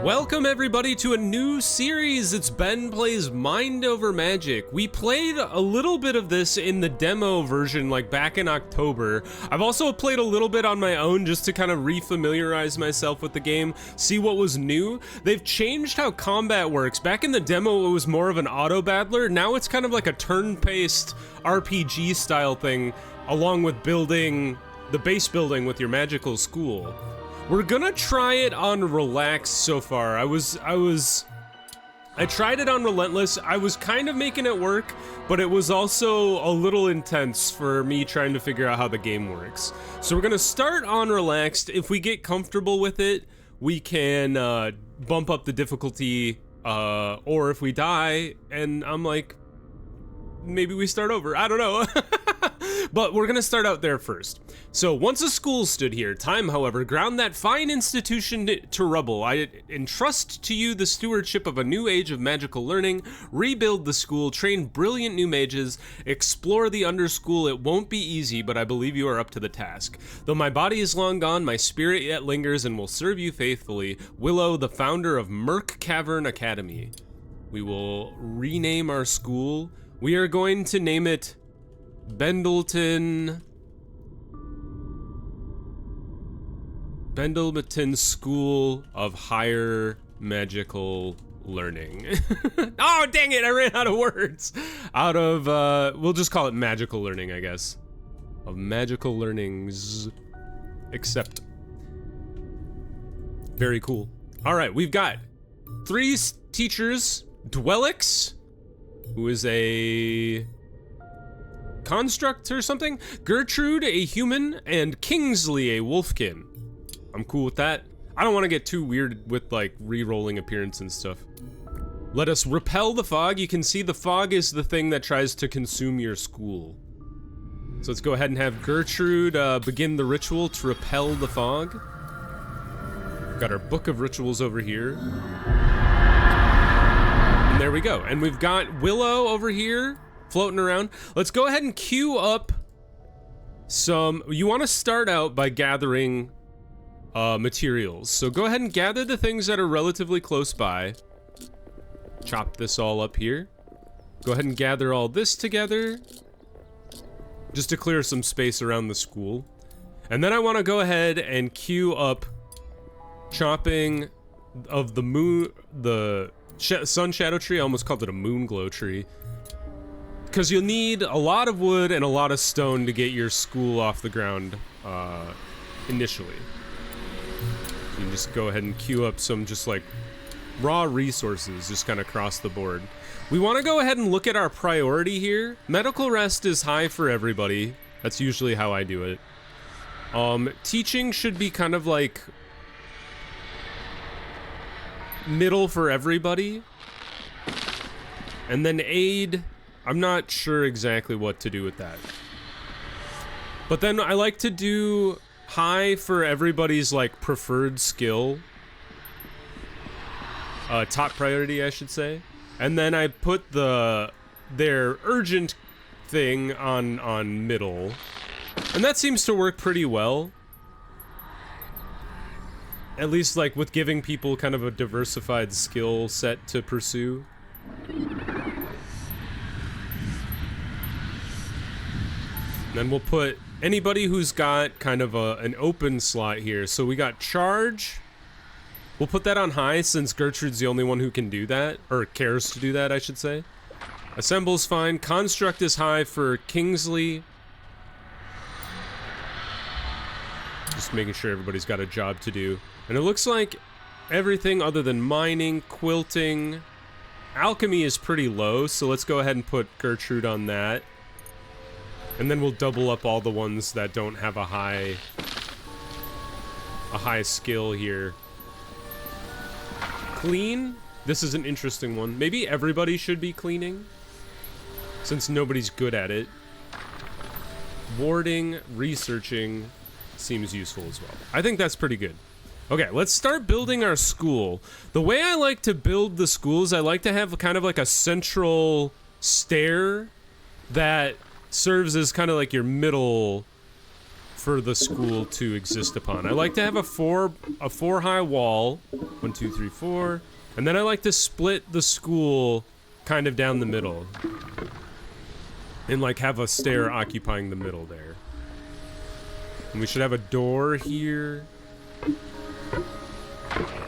Welcome everybody to a new series. It's Ben Plays Mind Over Magic. We played a little bit of this in the demo version like back in October. I've also played a little bit on my own just to kind of refamiliarize myself with the game, see what was new. They've changed how combat works. Back in the demo it was more of an auto battler. Now it's kind of like a turn-based RPG style thing along with building the base building with your magical school. We're gonna try it on relaxed so far. I tried it on relentless. I was kind of making it work, but it was also a little intense for me trying to figure out how the game works. So we're gonna start on relaxed. If we get comfortable with it, we can bump up the difficulty, or if we die and I'm like, maybe we start over, I don't know. But we're gonna start out there first. So once a school stood here, time, however, ground that fine institution to rubble. I entrust to you the stewardship of a new age of magical learning. Rebuild the school, train brilliant new mages, explore the underschool. It won't be easy, but I believe you are up to the task. Though my body is long gone, my spirit yet lingers and will serve you faithfully. Willow, the founder of Murk Cavern Academy. We will rename our school. We are going to name it Bendleton School of Higher Magical Learning. Oh, dang it, I ran out of words. We'll just call it magical learning, I guess. Of magical learnings. Except. Very cool. All right, we've got 3 teachers. Dwellix, who is a construct or something, Gertrude, a human, and Kingsley, a wolfkin. I'm cool with that. I don't want to get too weird with like re-rolling appearance and stuff. Let us repel the fog. You can see the fog is the thing that tries to consume your school. So let's go ahead and have Gertrude begin the ritual to repel the fog. Got our book of rituals over here. And there we go. And we've got Willow over here floating around. Let's go ahead and queue up some. You want to start out by gathering materials. So go ahead and gather the things that are relatively close by. Chop this all up here. Go ahead and gather all this together just to clear some space around the school. And then I want to go ahead and queue up chopping of the moon, the sun shadow tree. I almost called it a moon glow tree. Because you'll need a lot of wood and a lot of stone to get your school off the ground initially. You can just go ahead and queue up some just like raw resources just kind of across the board. We want to go ahead and look at our priority here. Medical rest is high for everybody. That's usually how I do it. Teaching should be kind of like middle for everybody. And then aid, I'm not sure exactly what to do with that. But then I like to do high for everybody's like preferred skill. Top priority, I should say. And then I put their urgent thing on middle. And that seems to work pretty well. At least like with giving people kind of a diversified skill set to pursue. Then we'll put anybody who's got kind of an open slot here. So we got charge. We'll put that on high since Gertrude's the only one who can do that, or cares to do that, I should say. Assemble's fine. Construct is high for Kingsley. Just making sure everybody's got a job to do. And it looks like everything other than mining, quilting, alchemy is pretty low, so let's go ahead and put Gertrude on that. And then we'll double up all the ones that don't have a high skill here. Clean? This is an interesting one. Maybe everybody should be cleaning, since nobody's good at it. Warding, researching seems useful as well. I think that's pretty good. Okay, let's start building our school. The way I like to build the schools, I like to have kind of like a central stair that serves as kind of like your middle for the school to exist upon. I like to have a four high wall, 1, 2, 3, 4, and then I like to split the school kind of down the middle, and like have a stair occupying the middle there. And we should have a door here.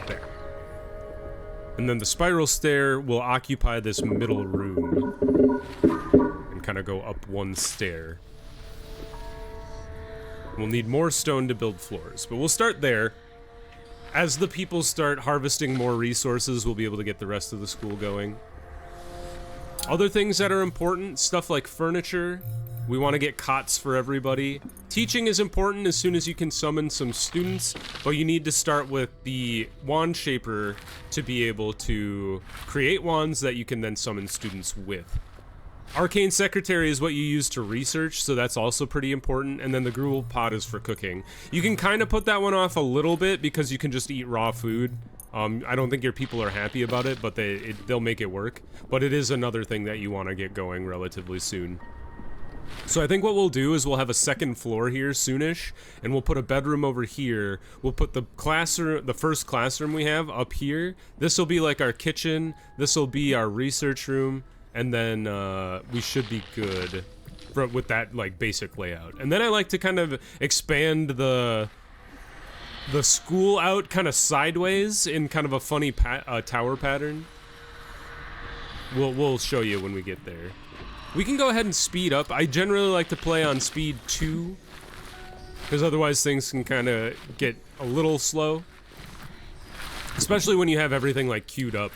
There. And then the spiral stair will occupy this middle room and kind of go up one stair. We'll need more stone to build floors, but we'll start there. As the people start harvesting more resources, we'll be able to get the rest of the school going. Other things that are important, stuff like furniture. We want to get cots for everybody. Teaching is important as soon as you can summon some students, but you need to start with the wand shaper to be able to create wands that you can then summon students with. Arcane secretary is what you use to research, so that's also pretty important, and then the gruel pot is for cooking. You can kind of put that one off a little bit because you can just eat raw food. I don't think your people are happy about it, but they'll make it work. But it is another thing that you want to get going relatively soon. So I think what we'll do is we'll have a second floor here soonish, and we'll put a bedroom over here. We'll put the classroom, the first classroom we have, up here. This will be like our kitchen. This will be our research room, and then we should be good with that like basic layout. And then I like to kind of expand the school out kind of sideways in kind of a funny tower pattern. We'll show you when we get there. We can go ahead and speed up. I generally like to play on speed 2, because otherwise things can kind of get a little slow. Especially when you have everything like queued up,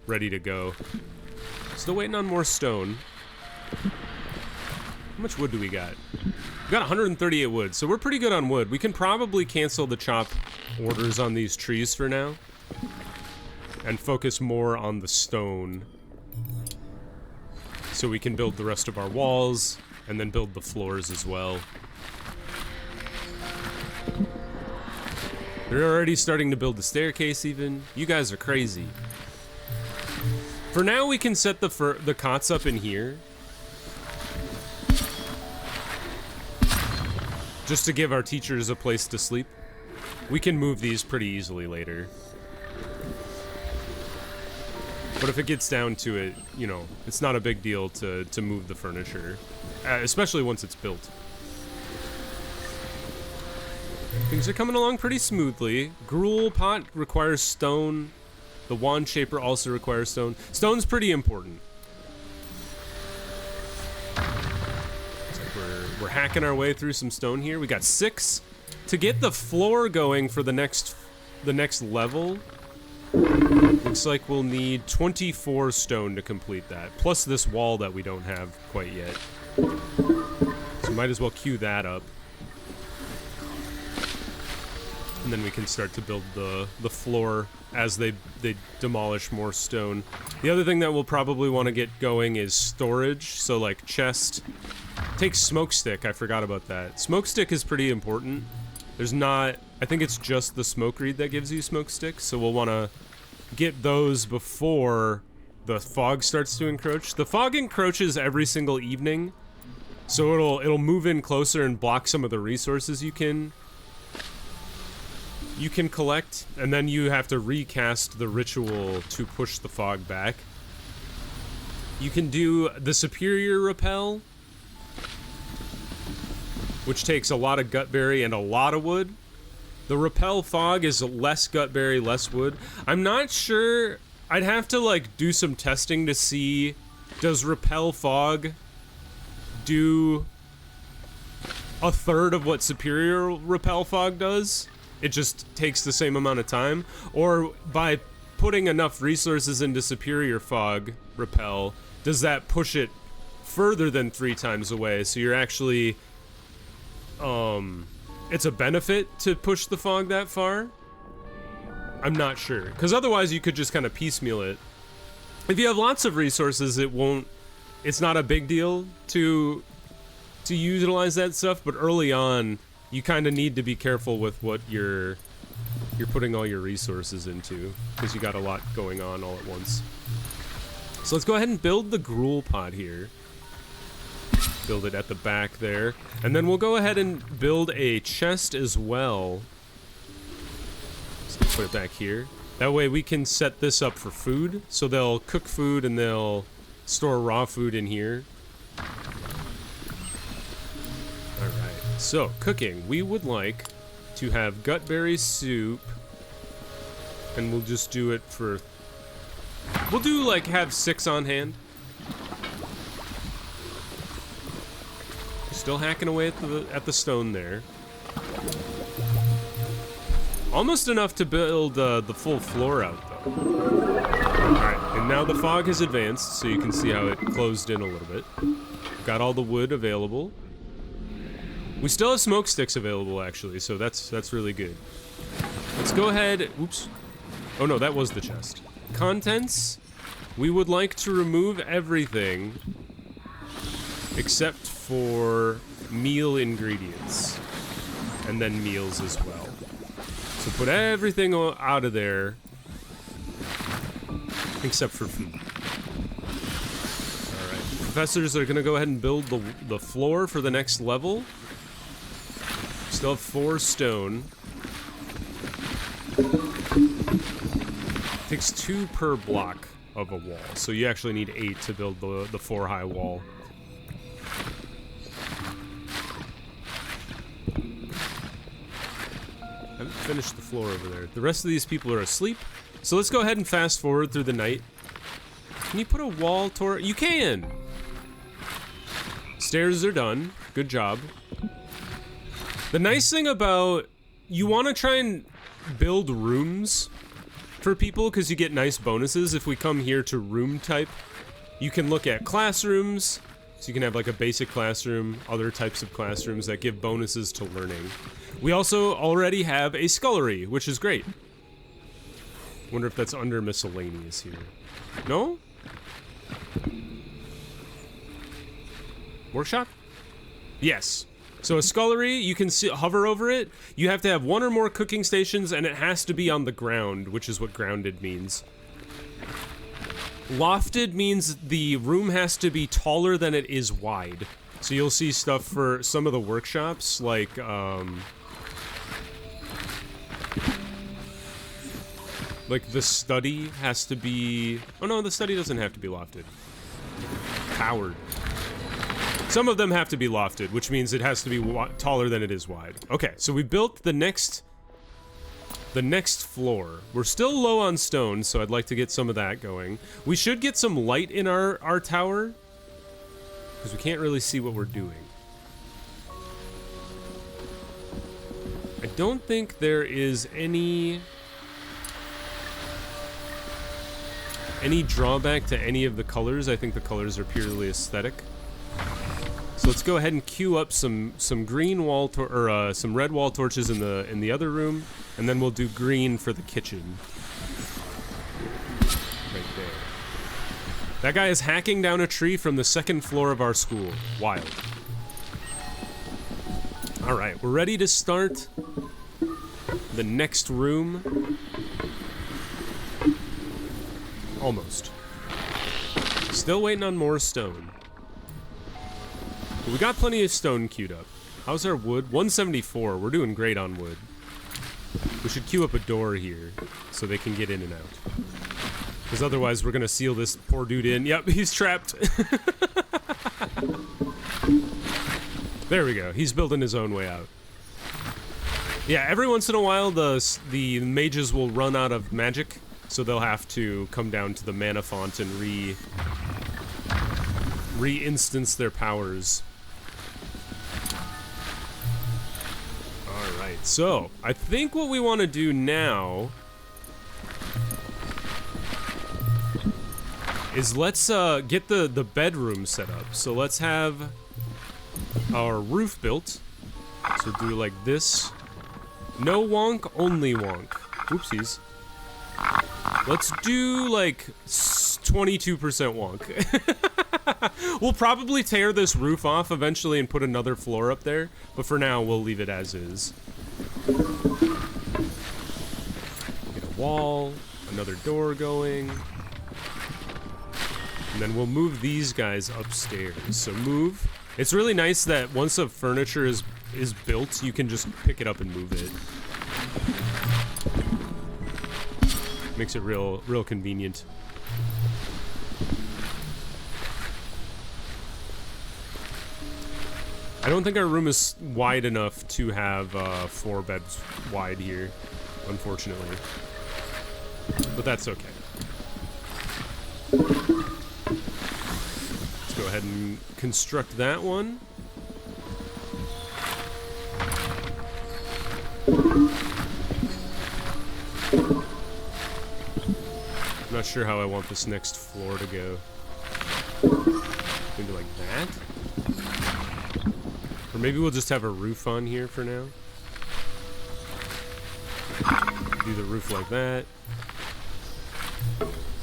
ready to go. Still waiting on more stone. How much wood do we got? We got 138 wood, so we're pretty good on wood. We can probably cancel the chop orders on these trees for now, and focus more on the stone, so we can build the rest of our walls, and then build the floors as well. They're already starting to build the staircase even. You guys are crazy. For now, we can set the cots up in here, just to give our teachers a place to sleep. We can move these pretty easily later. But if it gets down to it, you know, it's not a big deal to move the furniture, especially once it's built. Things are coming along pretty smoothly. Gruel pot requires stone. The wand shaper also requires stone. Stone's pretty important. Looks like we're hacking our way through some stone here. We got 6 to get the floor going for the next level. Looks like we'll need 24 stone to complete that, plus this wall that we don't have quite yet. So might as well queue that up. And then we can start to build the floor as they demolish more stone. The other thing that we'll probably want to get going is storage, so like chest. Take smoke stick, I forgot about that. Smoke stick is pretty important. There's not, I think it's just the smoke reed that gives you smoke sticks, so we'll want to get those before the fog starts to encroach. The fog encroaches every single evening, so it'll move in closer and block some of the resources you can collect, and then you have to recast the ritual to push the fog back. You can do the superior repel, which takes a lot of gutberry and a lot of wood. The repel fog is less gutberry, less wood. I'm not sure. I'd have to like do some testing to see, does repel fog do a third of what superior repel fog does? It just takes the same amount of time? Or by putting enough resources into superior fog repel, does that push it further than 3 times away? So you're actually, it's a benefit to push the fog that far? I'm not sure, because otherwise you could just kind of piecemeal it. If you have lots of resources, it's not a big deal to utilize that stuff, but early on, you kind of need to be careful with what you're putting all your resources into, because you got a lot going on all at once. So let's go ahead and build the gruel pot here. Build it at the back there. And then we'll go ahead and build a chest as well. Let's put it back here. That way we can set this up for food. So they'll cook food and they'll store raw food in here. Alright, so cooking. We would like to have gutberry soup. And we'll just do it for... We'll do like have 6 on hand. Still hacking away at the stone there. Almost enough to build the full floor out, though. Alright, and now the fog has advanced, so you can see how it closed in a little bit. Got all the wood available. We still have smoke sticks available, actually, so that's really good. Let's go ahead... Oops. Oh no, that was the chest. Contents. We would like to remove everything except for meal ingredients. And then meals as well. So put everything out of there except for food. Alright. Professors are gonna go ahead and build the floor for the next level. Still have 4 stone. Takes 2 per block of a wall. So you actually need 8 to build the 4 high wall. I haven't finished the floor over there. The rest of these people are asleep. So let's go ahead and fast forward through the night. Can you put a wall toward... You can! Stairs are done. Good job. The nice thing about... You want to try and build rooms for people because you get nice bonuses. If we come here to room type, you can look at classrooms. So you can have like a basic classroom, other types of classrooms that give bonuses to learning. We also already have a scullery, which is great. Wonder if that's under miscellaneous here. No? Workshop? Yes. So a scullery, you can hover over it. You have to have 1 or more cooking stations, and it has to be on the ground, which is what grounded means. Lofted means the room has to be taller than it is wide. So you'll see stuff for some of the workshops, like, the study has to be... Oh no, the study doesn't have to be lofted. Powered. Some of them have to be lofted, which means it has to be taller than it is wide. Okay, so we built the next floor. We're still low on stone, so I'd like to get some of that going. We should get some light in our tower, because we can't really see what we're doing. I don't think there is any drawback to any of the colors. I think the colors are purely aesthetic. So let's go ahead and queue up some green wall some red wall torches in the other room, and then we'll do green for the kitchen. Right there. That guy is hacking down a tree from the 2nd floor of our school. Wild. All right, we're ready to start the next room. Almost. Still waiting on more stone. But we got plenty of stone queued up. How's our wood? 174. We're doing great on wood. We should queue up a door here so they can get in and out. Because otherwise we're going to seal this poor dude in. Yep, he's trapped. There we go. He's building his own way out. Yeah, every once in a while the mages will run out of magic. So they'll have to come down to the mana font and re-instance their powers. Alright, so I think what we want to do now is let's get the bedroom set up. So let's have our roof built. So do like this. No wonk, only wonk. Oopsies. Let's do like 22% wonk. We'll probably tear this roof off eventually and put another floor up there, but for now we'll leave it as is. Get a wall, another door going, and then we'll move these guys upstairs. So move. It's really nice that once a furniture is built, you can just pick it up and move it. Makes it real convenient. I don't think our room is wide enough to have 4 beds wide here, unfortunately. But that's okay. Let's go ahead and construct that one. I'm not sure how I want this next floor to go. Maybe like that? Or maybe we'll just have a roof on here for now. Do the roof like that.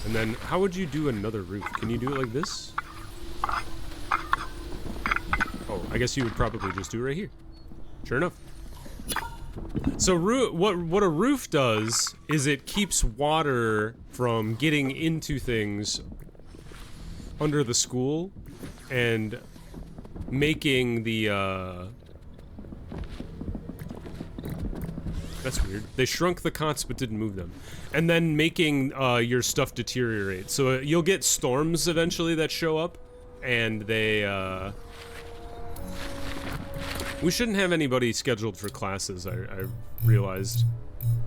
And then, how would you do another roof? Can you do it like this? Oh, I guess you would probably just do it right here. Sure enough. So what a roof does is it keeps water from getting into things under the school and making the that's weird. They shrunk the cots but didn't move them. And then making your stuff deteriorate. So you'll get storms eventually that show up, and they we shouldn't have anybody scheduled for classes, I realized,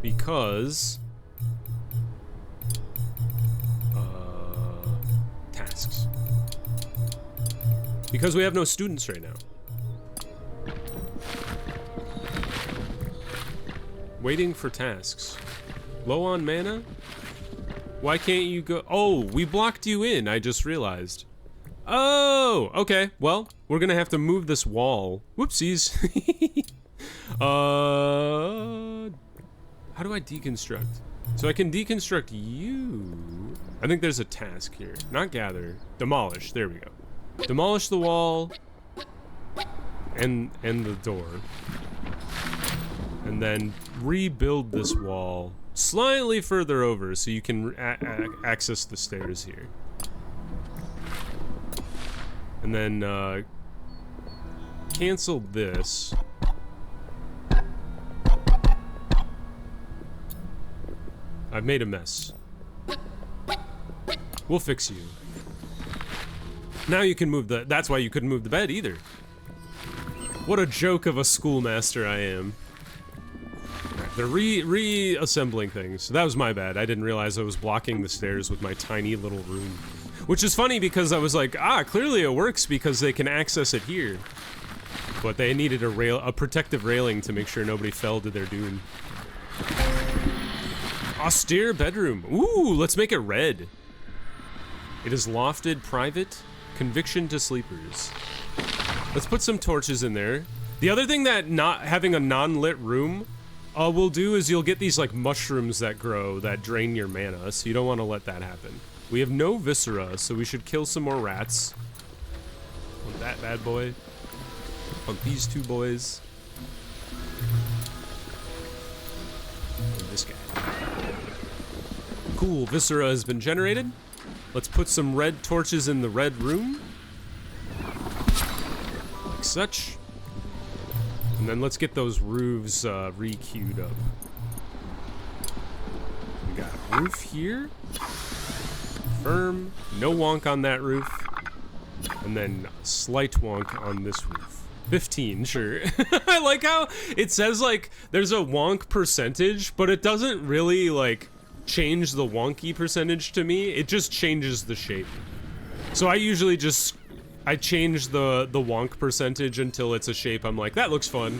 because tasks. Because we have no students right now. Waiting for tasks. Low on mana? Why can't you go? Oh, we blocked you in, I just realized. Oh, okay. Well, we're gonna have to move this wall. Whoopsies. How do I deconstruct? So I can deconstruct you. I think there's a task here. Not gather. Demolish. There we go. Demolish the wall. And the door. And then rebuild this wall slightly further over so you can access the stairs here. And then cancel this. I've made a mess. We'll fix you. Now you can move the... That's why you couldn't move the bed either. What a joke of a schoolmaster I am. They're reassembling things. That was my bad. I didn't realize I was blocking the stairs with my tiny little room. Which is funny because I was like, clearly it works because they can access it here. But they needed a protective railing to make sure nobody fell to their doom. Austere bedroom. Ooh, let's make it red. It is lofted, private, conviction to sleepers. Let's put some torches in there. The other thing that not having a non-lit room will do is you'll get these like mushrooms that grow that drain your mana, so you don't want to let that happen. We have no viscera, so we should kill some more rats. On that bad boy. On these two boys. And this guy. Cool, viscera has been generated. Let's put some red torches in the red room. Like such. And then let's get those roofs re-queued up. We got a roof here. Firm. No wonk on that roof. And then slight wonk on this roof. 15, sure. I like how it says like there's a wonk percentage, but it doesn't really like change the wonky percentage to me. It just changes the shape. So I usually just I change the wonk percentage until it's a shape I'm like, that looks fun.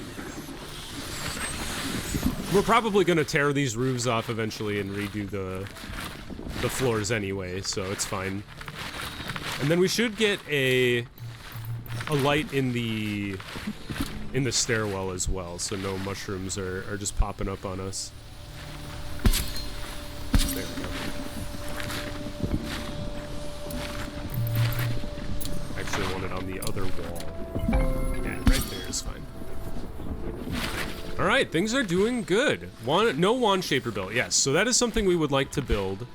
We're probably gonna tear these roofs off eventually and redo the floors anyway, so it's fine. And then we should get a light in the stairwell as well, so no mushrooms are just popping up on us. There we go. Actually, I want it on the other wall. Yeah, right there is fine. All right, things are doing good. No wand shaper built. Yes, so that is something we would like to build.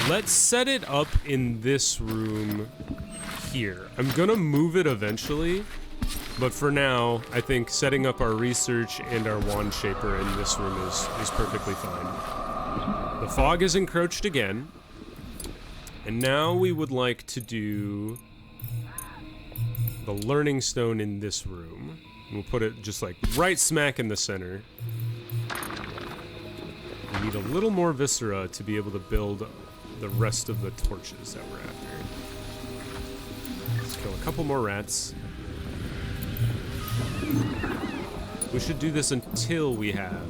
Let's set it up in this room here. I'm gonna move it eventually, but for now, I think setting up our research and our wand shaper in this room is perfectly fine. The fog is encroached again, and now we would like to do the learning stone in this room. We'll put it just like right smack in the center. We need a little more viscera to be able to build the rest of the torches that we're after. Let's kill a couple more rats. We should do this until we have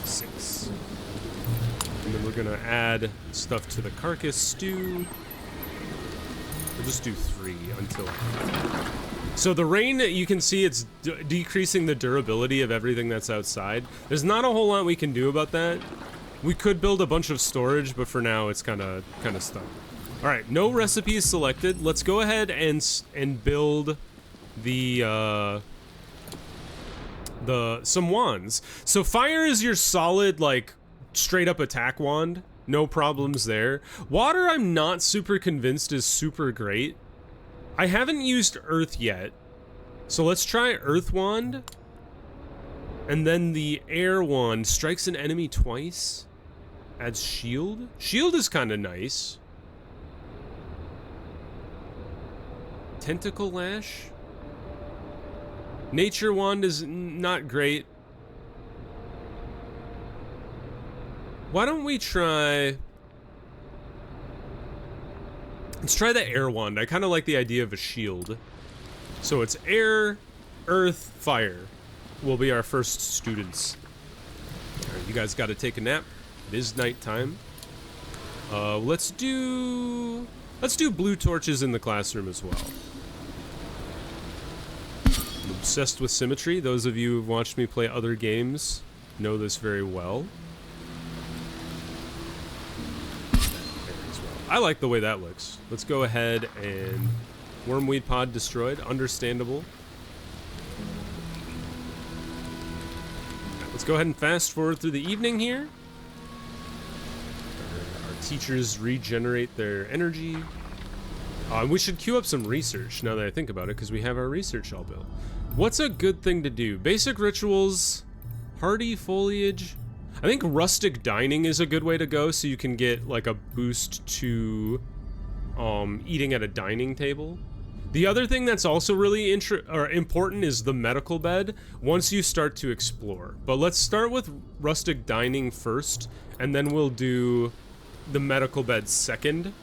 6. And then we're gonna add stuff to the carcass stew. We'll just do 3 until. So the rain, you can see it's decreasing the durability of everything that's outside. There's not a whole lot we can do about that. We could build a bunch of storage, but for now it's kind of stuck. All right, no recipes selected. Let's go ahead and build the some wands. So fire is your solid, like, straight up attack wand. No problems there. Water, I'm not super convinced is super great. I haven't used earth yet. So let's try earth wand. And then the air wand strikes an enemy twice. Adds shield. Shield is kind of nice. Tentacle lash. Nature wand is not great. Why don't we try... Let's try the air wand. I kind of like the idea of a shield. So it's air, earth, fire will be our first students. All right, you guys got to take a nap. It is nighttime. Let's do blue torches in the classroom as well. I'm obsessed with symmetry. Those of you who've watched me play other games know this very well. I like the way that looks. Let's go ahead and wormweed pod destroyed. Understandable. Let's go ahead and fast forward through the evening here. Our teachers regenerate their energy. We should queue up some research now that I think about it, because we have our research all built. What's a good thing to do? Basic rituals, hardy foliage. I think rustic dining is a good way to go, so you can get like a boost to eating at a dining table. The other thing that's also really important is the medical bed once you start to explore. But let's start with rustic dining first, and then we'll do the medical bed second.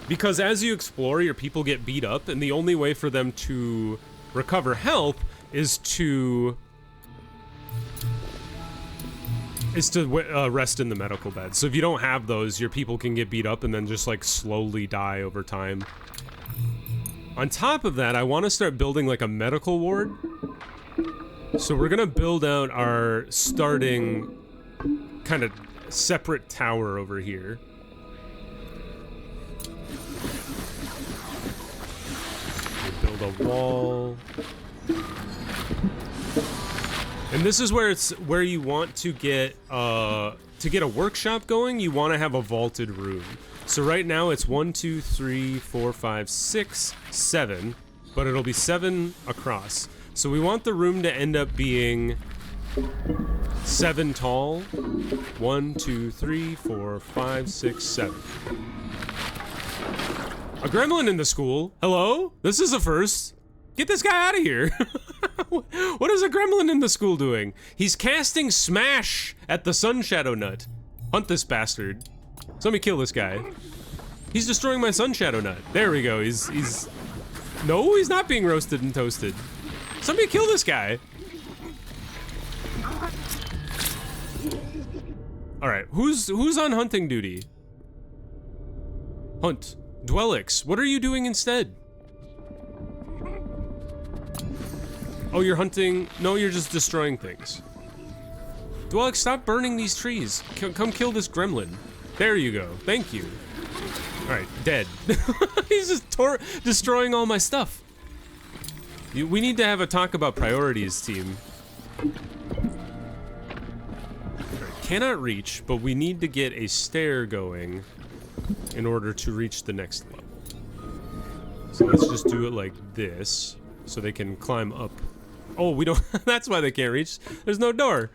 Because as you explore, your people get beat up, and the only way for them to recover health is to rest in the medical bed. So if you don't have those, your people can get beat up and then just like slowly die over time. On top of that, I want to start building like a medical ward. So we're gonna build out our starting kind of separate tower over here. We'll build a wall. And this is where you want to get a workshop going. You want to have a vaulted room. So right now it's 1, 2, 3, 4, 5, 6, 7, but it'll be 7 across. So we want the room to end up being 7 tall. 1, 2, 3, 4, 5, 6, 7. A gremlin in the school. Hello? This is a first. Get this guy out of here. What is a gremlin in the school doing? He's casting smash at the sun shadow nut. Hunt this bastard. Somebody kill this guy. He's destroying my sun shadow nut. There we go. No, he's not being roasted and toasted. Somebody kill this guy. All right, who's on hunting duty? Hunt. Dwellix, what are you doing instead? Oh, you're hunting? No, you're just destroying things. Dwellix, stop burning these trees. Come kill this gremlin. There you go. Thank you. All right, dead. He's just destroying all my stuff. We need to have a talk about priorities, team. Right, cannot reach, but we need to get a stair going in order to reach the next level. So let's just do it like this, so they can climb up. Oh, we don't, that's why they can't reach. There's no door.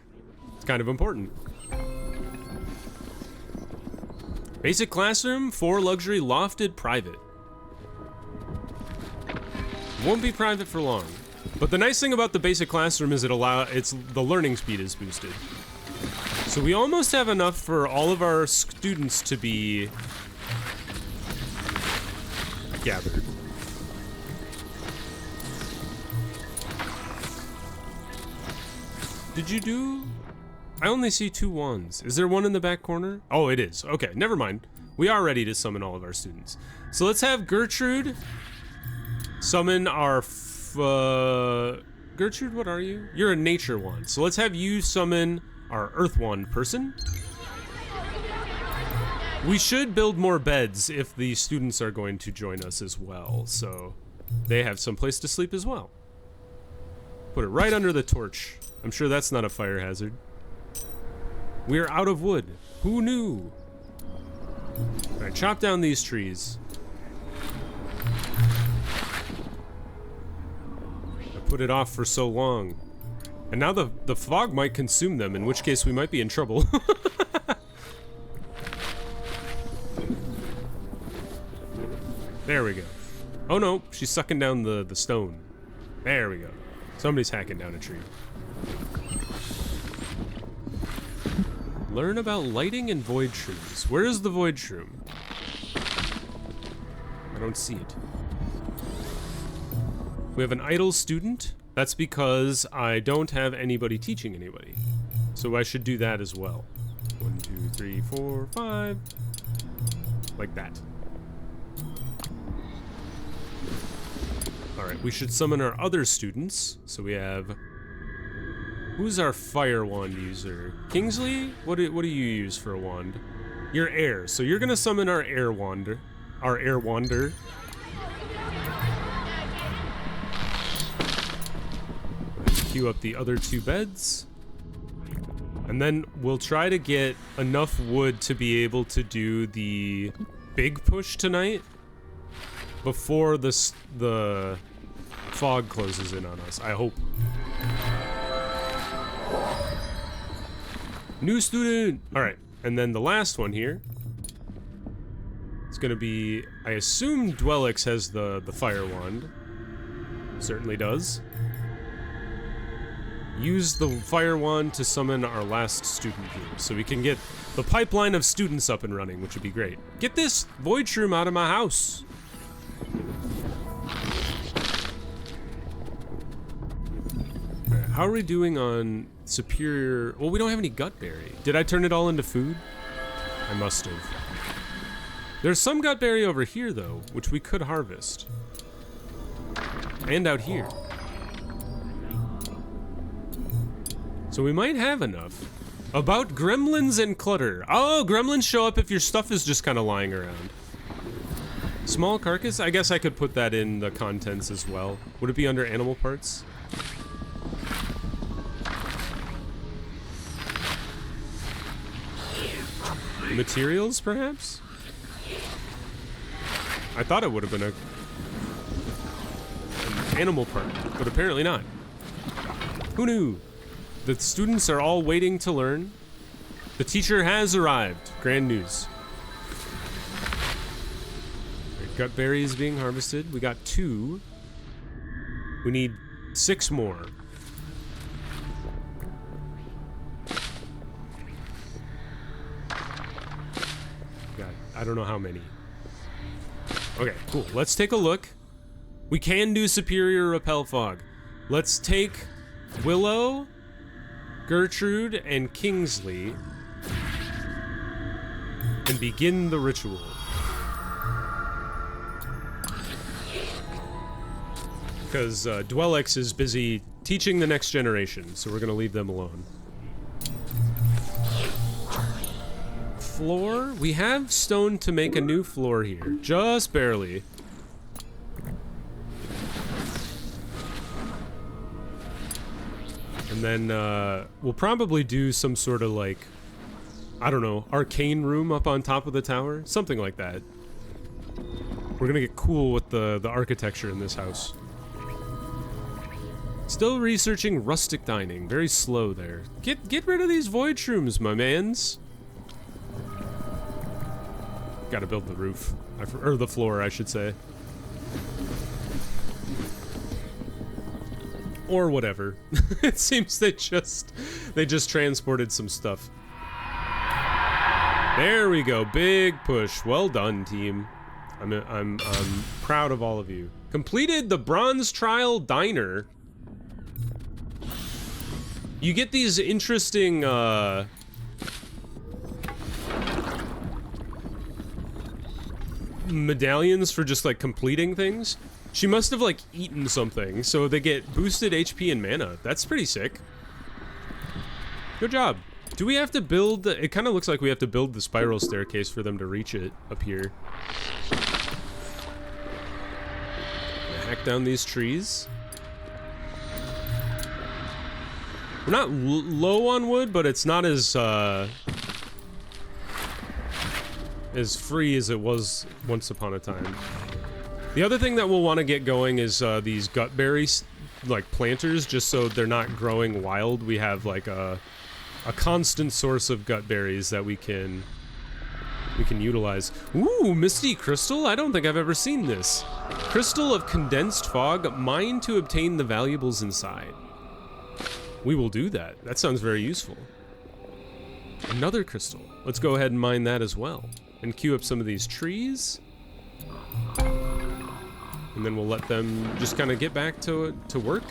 It's kind of important. Basic classroom, 4 luxury lofted private. Won't be private for long. But the nice thing about the basic classroom is the learning speed is boosted. So we almost have enough for all of our students to be gathered. Did you do? I only see 2 wands. Is there one in the back corner? Oh, it is. Okay, never mind. We are ready to summon all of our students. So let's have Gertrude summon our... Gertrude, what are you? You're a nature wand. So let's have you summon our earth wand person. We should build more beds if the students are going to join us as well, so they have some place to sleep as well. Put it right under the torch. I'm sure that's not a fire hazard. We're out of wood. Who knew? All right, chop down these trees. I put it off for so long. And now the fog might consume them, in which case we might be in trouble. There we go. Oh no, she's sucking down the stone. There we go. Somebody's hacking down a tree. Learn about lighting and void shrooms. Where is the void shroom? I don't see it. We have an idle student. That's because I don't have anybody teaching anybody. So I should do that as well. 1, 2, 3, 4, 5. Like that. Alright, we should summon our other students. So we have... Who's our fire wand user? Kingsley? What do you use for a wand? You're air, so you're gonna summon our air wander. Our air wander. Queue up the other 2 beds. And then we'll try to get enough wood to be able to do the big push tonight before the fog closes in on us, I hope. New student! Alright, and then the last one here. It's gonna be, I assume Dwellix has the fire wand. Certainly does. Use the fire wand to summon our last student here, so we can get the pipeline of students up and running, which would be great. Get this void shroom out of my house! Alright, how are we doing on superior... Well, we don't have any gutberry. Did I turn it all into food? I must have. There's some gutberry over here, though, which we could harvest. And out here. So we might have enough. About gremlins and clutter. Oh, gremlins show up if your stuff is just kind of lying around. Small carcass? I guess I could put that in the contents as well. Would it be under animal parts? Materials, perhaps? I thought it would have been an animal part, but apparently not. Who knew? The students are all waiting to learn. The teacher has arrived. Grand news. Gutberry is being harvested. We got 2. We need 6 more. I don't know how many. Okay, cool. Let's take a look. We can do superior repel fog. Let's take Willow, Gertrude, and Kingsley and begin the ritual. Because Dwellix is busy teaching the next generation, so we're gonna leave them alone. Floor? We have stone to make a new floor here. Just barely. And then we'll probably do some sort of like, I don't know, arcane room up on top of the tower. Something like that. We're gonna get cool with the architecture in this house. Still researching rustic dining. Very slow there. Get rid of these void shrooms, my mans. Gotta build the roof. Or the floor, I should say. Or whatever. It seems they just transported some stuff. There we go. Big push. Well done, team. I'm proud of all of you. Completed the Bronze Trial Diner. You get these interesting medallions for just like completing things. She must have like eaten something, so they get boosted HP and mana. That's pretty sick. Good job. Do we have to build it kind of looks like we have to build the spiral staircase for them to reach it up here. Hack down these trees. We're not low on wood, but it's not as free as it was once upon a time. The other thing that we'll want to get going is these gut berries, like planters, just so they're not growing wild. We have like a constant source of gut berries that we can utilize. Ooh, Misty Crystal? I don't think I've ever seen this. Crystal of condensed fog, mined to obtain the valuables inside. We will do that. That sounds very useful. Another crystal. Let's go ahead and mine that as well. And queue up some of these trees. And then we'll let them just kind of get back to work.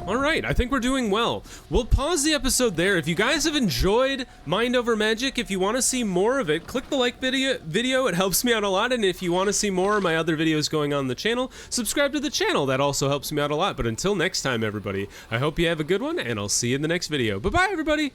All right, I think we're doing well. We'll pause the episode there. If you guys have enjoyed Mind Over Magic, if you want to see more of it, click the like video. It helps me out a lot. And if you want to see more of my other videos going on the channel, subscribe to the channel. That also helps me out a lot. But until next time, everybody, I hope you have a good one, and I'll see you in the next video. Bye-bye, everybody.